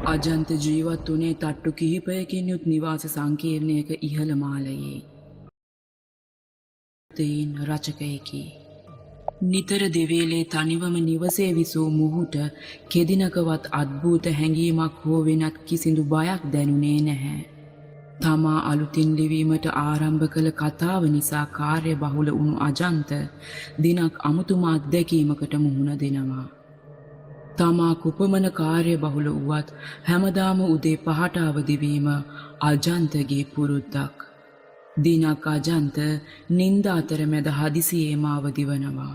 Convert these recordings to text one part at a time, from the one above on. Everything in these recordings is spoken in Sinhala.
අජන්ත ජීවත් වනේ තට්ටු කිහිපයකින් යුත් නිවාස සංකීර්ණයක ඉහළ මාලයේ. තයින් රචකයකි. නිතර දෙවේලේ තනිවම නිවසේ විසූ මුහුට කෙදිනකවත් අද්භූත හැඟීමක් හෝ වෙනත් කිසිදු බයක් දැනුනේ නැහැ. තමා අලුතින් ලිවීමට ආරම්භ කළ කතාව නිසා කාර්ය බහුල වුණු අජන්ත දිනක් අමුතුම අත්දැකීමකට මුහුණ දෙනවා. තමා කුපමණ කාර්ය බහුල වුවත් හැමදාම උදේ 5ට අවදිවීම අජන්තගේ පුරුද්දක්. දිනක් අජන්ත නින්ද අතරමැද හදිසියේම අවදිවනවා.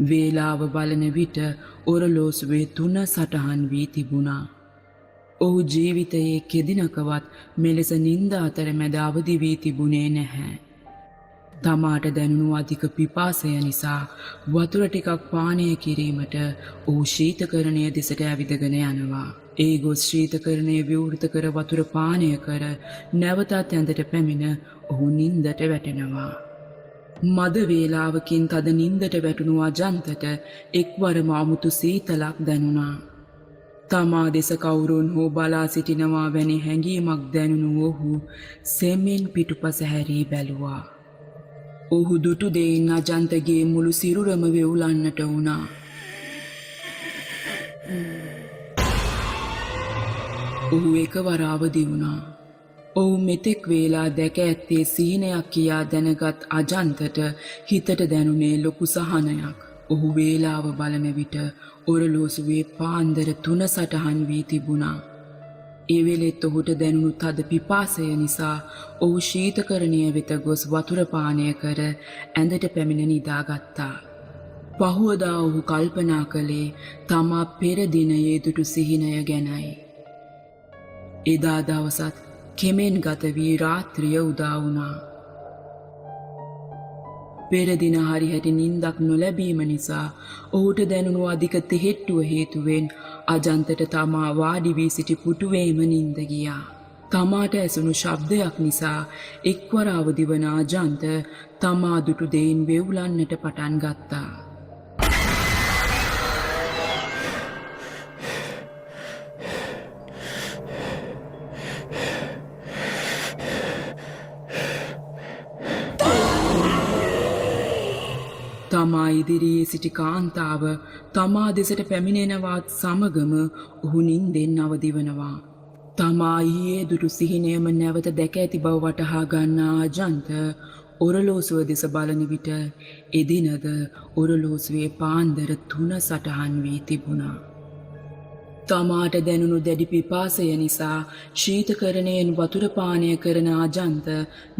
වේලාව බලන විට ඔරලෝසුවේ 3 සටහන් වී තිබුණා. ඔහු ජීවිතයේ කෙදිනකවත් මෙලෙස නින්ද අතරමැද අවදි වී තිබුණේ නැහැ. තමාට දැනුණු අධික පිපාසය නිසා වතුර ටිකක් පානය කිරීමට ඔහු ශීතකරණය දෙසට ඇවිදගෙන යනවා. ඒ ගොස් ශීතකරණය විවෘත කර වතුර පානය කර නැවතත් ඇඳට පැමිණ ඔහු නින්දට වැටෙනවා. මද වේලාවකින් තද නින්දට වැටුණු අජන්තට එක්වරම අමුතු සීතලක් දැනුණා. තමා දෙස කවුරුන් හෝ බලා සිටිනවා වැනි හැඟීමක් දැනුණු ඔහු සෙමින් පිටුපස හැරී බැලුවා. ඔහු දුටු දෙයින් අජන්තගේ මුළු සිරුරම වෙවුලන්නට වුණා. ඔහු එකවර අවදි වුණා. ඔහු මෙතෙක් වේලා දැක ඇත්තේ සිහිනයක් කියා දැනගත් අජන්තට හිතට දැනුනේ ලොකු සහනයක්. ඔහු වේලාව බලන විට ඔරලෝසුවේ පාන්දර 3 සටහන් වී තිබුණා. ඒ වෙලෙත් ඔහුට දැනුණු තද පිපාසය නිසා ඔහු ශීතකරණය වෙත ගොස් වතුර පානය කර ඇඳට පැමිණ නිදාගත්තා. පහුවදා ඔහු කල්පනා කළේ තමා පෙර දිනයේ දුටු සිහිනය ගැනයි. එදා දවසත් කෙමෙන් ගත වී රාත්‍රිය උදා වුණා. පෙර දින හරිහැටි නින්දක් නොලැබීම නිසා ඔහුට දැනුණු අධික තෙහෙට්ටුව හේතුවෙන් අජන්තට තමා වාඩි වී සිටි පුටුවේම නින්ද ගියා. තමාට ඇසුණු ශබ්දයක් නිසා එක්වර අවදි වන අජන්ත තමා දුටු දෙයින් වෙවුලන්නට පටන් ගත්තා. තමා ඉදිරියේ සිටි කාන්තාව තමා දෙසට පැමිණෙනවත් සමගම ඔහු නින්දෙන් අවදි වනවා. තමා ඊයේ දුටු සිහිනයම නැවත දැක ඇති බව වටහා ගන්නා අජන්ත ඔරලෝසුව දෙස බලන විට එදිනද ඔරලෝසුවේ පාන්දර 3 සටහන් වී තිබුණා. තමාට දැනුණු දැඩි පිපාසය නිසා ශීතකරණයෙන් වතුර පානය කරන අජන්ත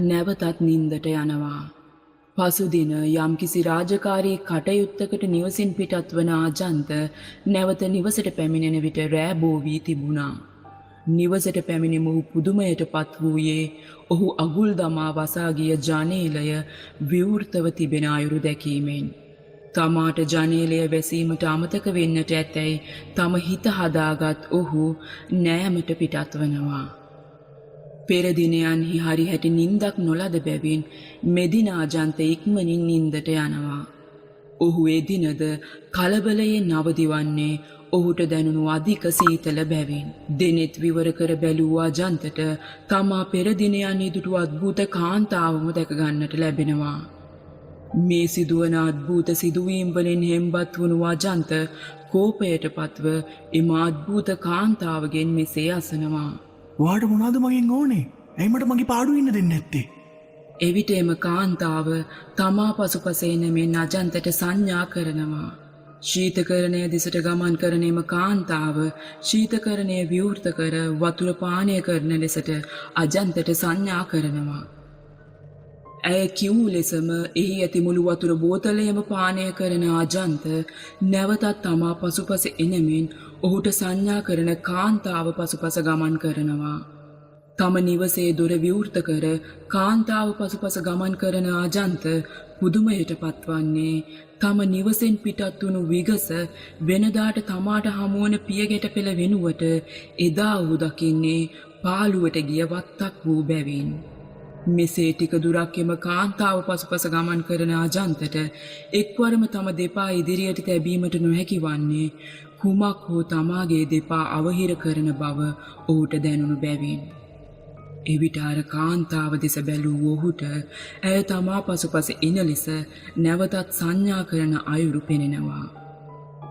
නැවතත් නින්දට යනවා. පසුදින යම්කිසි රාජකාරී කටයුත්තකට නිවසින් පිටත් වන අජන්ත නැවත නිවසට පැමිණෙන විට රෑ බෝ වී තිබුණා. නිවසට පැමිණි මොහු පුදුමයට පත් වූයේ ඔහු අගුල් දමා වසා ගිය ජනේලය විවෘතව තිබෙන අයුරු දැකීමෙන්. තමාට ජනේලය වැසීමට අමතක වෙන්නට ඇතැයි තම හිත හදාගත් ඔහු නෑමට පිටත් වනවා. පෙර දිනයන්හි හරිහැටි නින්දක් නොලද බැවින් මෙදින අජන්ත ඉක්මනින් නින්දට යනවා. ඔහු එදිනද කලබලයෙන් අවදි වන්නේ ඔහුට දැනුණු අධික සීතල බැවින්. දෙනෙත් විවර කර බැලූ අජන්තට තමා පෙර දිනයන්හි දුටු අද්භූත කාන්තාවම දැක ගන්නට ලැබෙනවා. මේ සිදුවන අද්භූත සිදුවීම් වලින් හෙම්බත් වුණු අජන්ත කෝපයට පත්ව එම අද්භූත කාන්තාවගෙන් මෙසේ අසනවා. වාට මොනාද මගෙන් ඕනේ? ඇයි මට මගේ පාඩුව ඉන්න දෙන්නේ නැත්තේ? එවිට එම කාන්තාව තමා පසුපස එන මෙන් අජන්තට සංඥා කරනවා. ශීතකරණය දෙසට ගමන් කරන එම කාන්තාව ශීතකරණය විවෘත කර වතුර පානය කරන ලෙසට අජන්තට සංඥා කරනවා. ඇය කිව් ලෙසම එහි ඇති මුළු වතුර බෝතලයම පානය කරන අජන්ත නැවතත් තමා පසුපස එනමින් ඔහුට සංඥා කරන කාන්තාව පසුපස ගමන් කරනවා. තම නිවසේ දොර විවෘත කර කාන්තාව පසුපස ගමන් කරන අජන්ත පුදුමයට පත්වන්නේ තම නිවසෙන් පිටත් වුණු විගස වෙනදාට තමාට හමුවන පියගැට පෙළ වෙනුවට එදා ඔහු දකින්නේ පාළුවට ගිය වත්තක් වූ බැවින්. මෙසේ ටික දුරක් එම කාන්තාව පසුපස ගමන් කරන අජන්තට එක්වරම තම දෙපා ඉදිරියට තැබීමට නොහැකි වන්නේ කුමක් හෝ තමාගේ දෙපා අවහිර කරන බව ඔහුට දැනුණු බැවින්. එවිට අර කාන්තාව දෙස බැලූ ඔහුට ඇය තමා පසුපස එන ලෙස නැවතත් සංඥා කරන අයුරු පෙනෙනවා.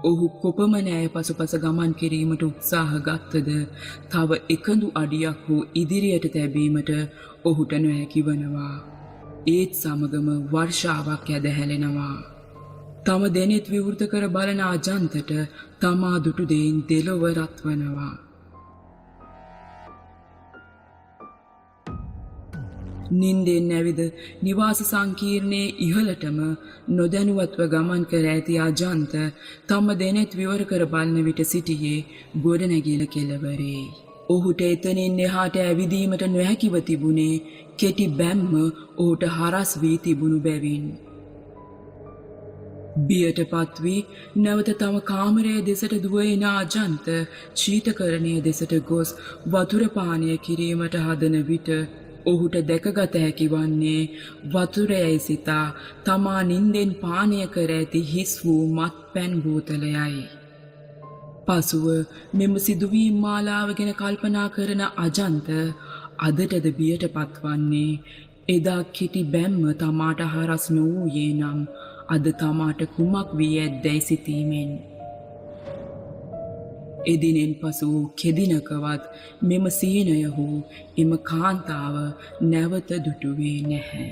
ඔහු කොපමණ ඇය පසුපස ගමන් කිරීමට උත්සාහ ගත්තද තව එකඳු අඩියක් හෝ ඉදිරියට තැබීමට ඔහුට නොහැකි වනවා. ඒත් සමගම වර්ෂාවක් ඇද හැලෙනවා. තම දෙනෙත් විවෘත කර බලන අජන්තට තමා දුටු දෙයින් දෙලොව රත් වනවා. නින්දෙන් ඇවිද නිවාස සංකීර්ණයේ ඉහළටම නොදැනුවත්ව ගමන් කර ඇති අජන්ත තම දෙනෙත් විවර කර බලන විට සිටියේ ගොඩනැගිල්ල කෙළවරේ. ඔහුට එතනින් එහාට ඇවිදීමට නොහැකිව තිබුණේ කෙටි බැම්ම ඔහුට හරස් වී තිබුණු බැවින්. බියට පත්වී නැවත තම කාමරය දෙසට දුව එන අජන්ත ශීතකරණය දෙසට ගොස් වතුර පානය කිරීමට හදන විට ඔහුට දැකගත හැකි වන්නේ වතුරයයි සිතා තමා නින්දෙන් පානය කර ඇති හිස් වූ මත් පැන් බෝතලයයි. පසුව මෙම සිදුවීම් මාලාව ගැන කල්පනා කරන අජන්ත අදටද බියට පත්වන්නේ එදා කෙටි බැම්ම තමාට හරස් නොවූයේ නම් අද තමාට කුමක් වී ඇද්දැයි සිතීමෙන්. එදිනෙන් පසු කෙදිනකවත් මෙම සීනය හෝ එම කාන්තාව නැවත දුටුවේ නැහැ.